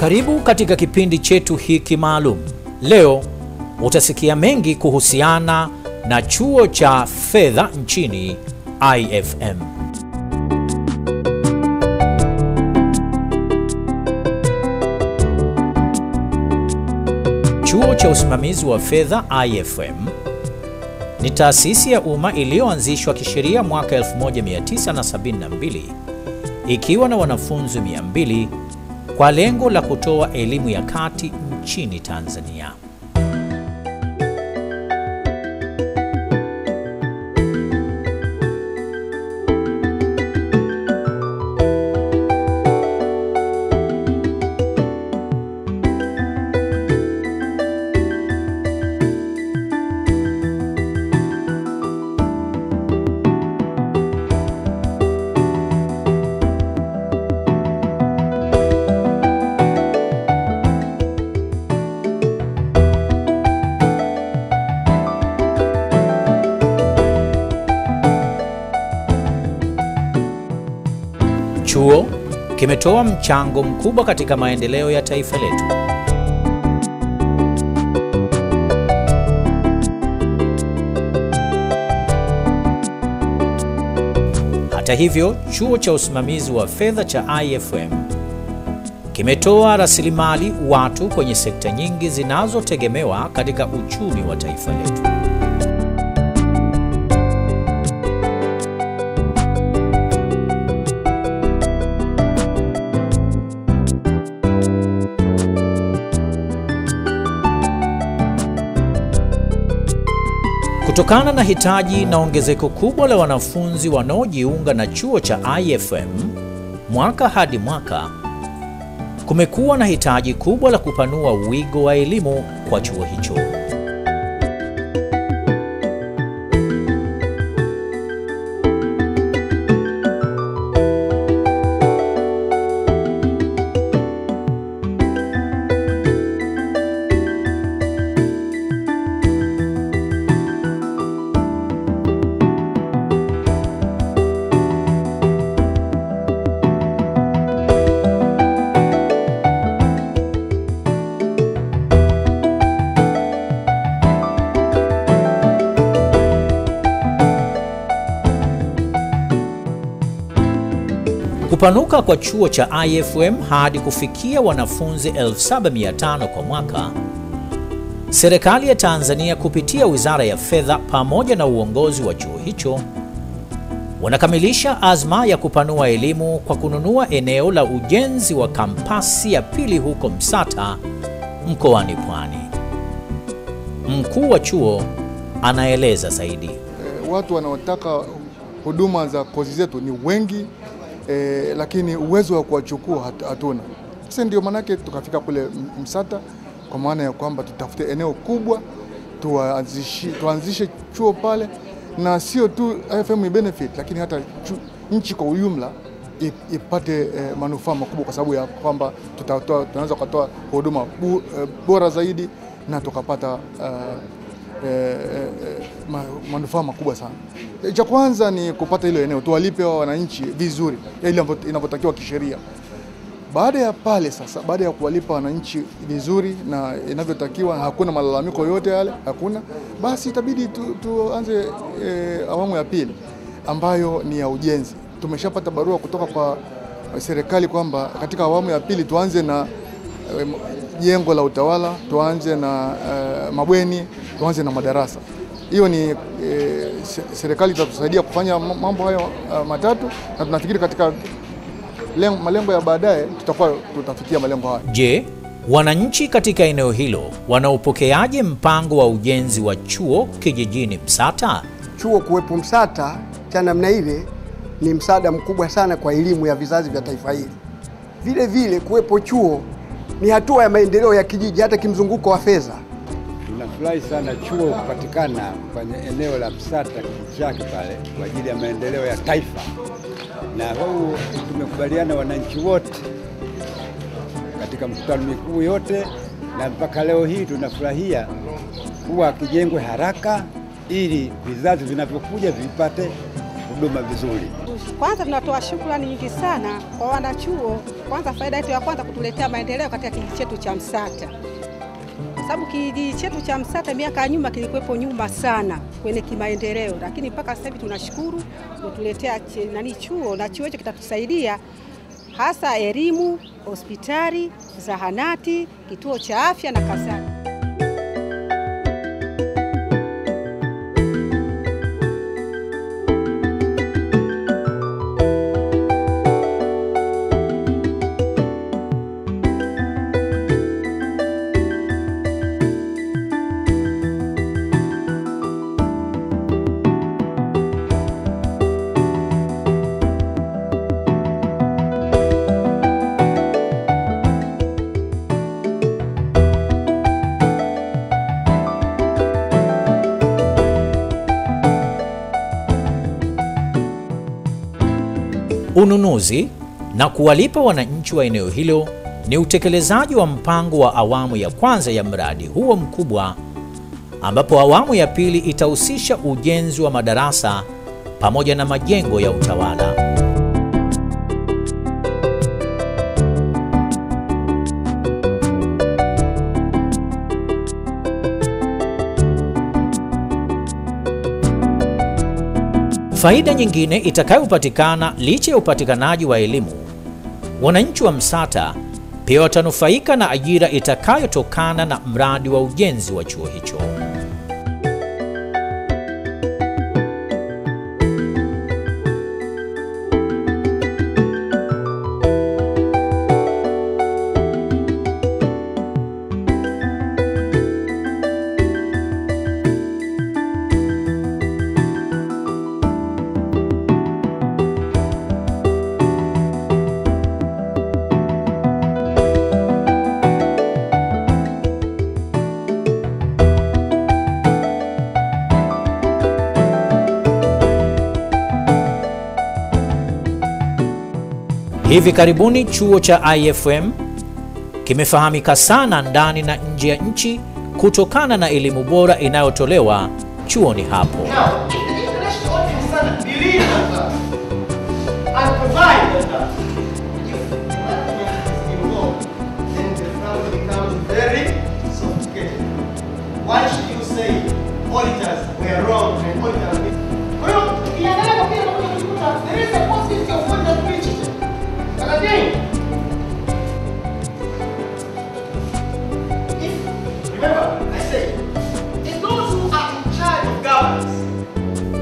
Karibu katika kipindi chetu hiki maalum. Leo utasikia mengi kuhusiana na chuo cha fedha nchini IFM. Chuo cha usimamizi wa fedha IFM ni taasisi ya umma iliyoanzishwa kisheria mwaka 1972 ikiwa na wanafunzi 200 kwa lengo la kutoa elimu ya kati nchini Tanzania. Chuo kimetoa mchango mkubwa katika maendeleo ya taifa letu. Hata hivyo, chuo cha usimamizi wa fedha cha IFM kimetoa rasilimali watu kwenye sekta nyingi zinazotegemewa katika uchumi wa taifa letu. Kutokana na hitaji na ongezeko kubwa la wanafunzi wanaojiunga na chuo cha IFM mwaka hadi mwaka, kumekuwa na hitaji kubwa la kupanua wigo wa elimu kwa chuo hicho. Kupanuka kwa chuo cha IFM hadi kufikia wanafunzi 7,500 kwa mwaka, serikali ya Tanzania kupitia Wizara ya Fedha pamoja na uongozi wa chuo hicho wanakamilisha azma ya kupanua elimu kwa kununua eneo la ujenzi wa kampasi ya pili huko Msata, mkoani Pwani. Mkuu wa chuo anaeleza zaidi. Watu wanaotaka huduma za kozi zetu ni wengi, lakini uwezo wa kuwachukua hatuna. Sasa ndio manake tukafika kule Msata, kwa maana ya kwamba tutafute eneo kubwa tuanzishe chuo pale, na sio tu IFM benefit, lakini hata nchi kwa ujumla ipate manufaa makubwa, kwa sababu ya kwamba tunaweza kutoa huduma bora zaidi na tukapata manufaa makubwa sana. Cha kwanza ni kupata hilo eneo, tuwalipe wa wananchi vizuri ile inavyotakiwa kisheria. Baada ya pale sasa, baada ya kuwalipa wananchi vizuri na inavyotakiwa, hakuna malalamiko yote yale, hakuna, basi itabidi tuanze awamu ya pili ambayo ni ya ujenzi. Tumeshapata barua kutoka kwa serikali kwamba katika awamu ya pili tuanze na jengo la utawala, tuanze na mabweni, tuanze na madarasa. Hiyo ni serikali itatusaidia kufanya mambo hayo matatu, na tunafikiri katika malengo ya baadaye tutafikia malengo hayo. Je, wananchi katika eneo hilo wanaopokeaje mpango wa ujenzi wa chuo kijijini Msata? Chuo kuwepo Msata cha namna ile ni msaada mkubwa sana kwa elimu ya vizazi vya taifa hili. Vile vile kuwepo chuo ni hatua ya maendeleo ya kijiji, hata kimzunguko wa fedha. Tunafurahi sana chuo kupatikana kwenye eneo la Msata kijiji chake pale kwa ajili ya maendeleo ya taifa, na huu tumekubaliana wananchi wote katika mkutano mikuu yote, na mpaka leo hii tunafurahia kuwa kijengwe haraka ili vizazi vinavyokuja vipate huduma vizuri. Kwanza tunatoa shukrani nyingi sana kwa wanachuo. Kwanza faida yetu ya kwanza kutuletea maendeleo katika kijiji chetu cha Msata. Kwa sababu kijiji chetu cha Msata miaka nyuma kilikuwepo nyuma sana kwenye kimaendeleo, lakini mpaka sasa hivi tunashukuru kutuletea chuo, na chuo hicho kitatusaidia hasa elimu, hospitali, zahanati, kituo cha afya na kadhalika. Ununuzi na kuwalipa wananchi wa eneo hilo ni utekelezaji wa mpango wa awamu ya kwanza ya mradi huo mkubwa, ambapo awamu ya pili itahusisha ujenzi wa madarasa pamoja na majengo ya utawala. Faida nyingine itakayopatikana licha ya upatikanaji wa elimu, wananchi wa Msata pia watanufaika na ajira itakayotokana na mradi wa ujenzi wa chuo hicho. Hivi karibuni chuo cha IFM kimefahamika sana ndani na nje ya nchi kutokana na elimu bora inayotolewa chuoni hapo.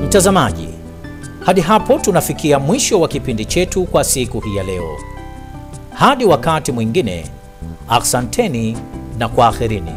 Mtazamaji, hadi hapo tunafikia mwisho wa kipindi chetu kwa siku hii ya leo. Hadi wakati mwingine, asanteni na kwaherini.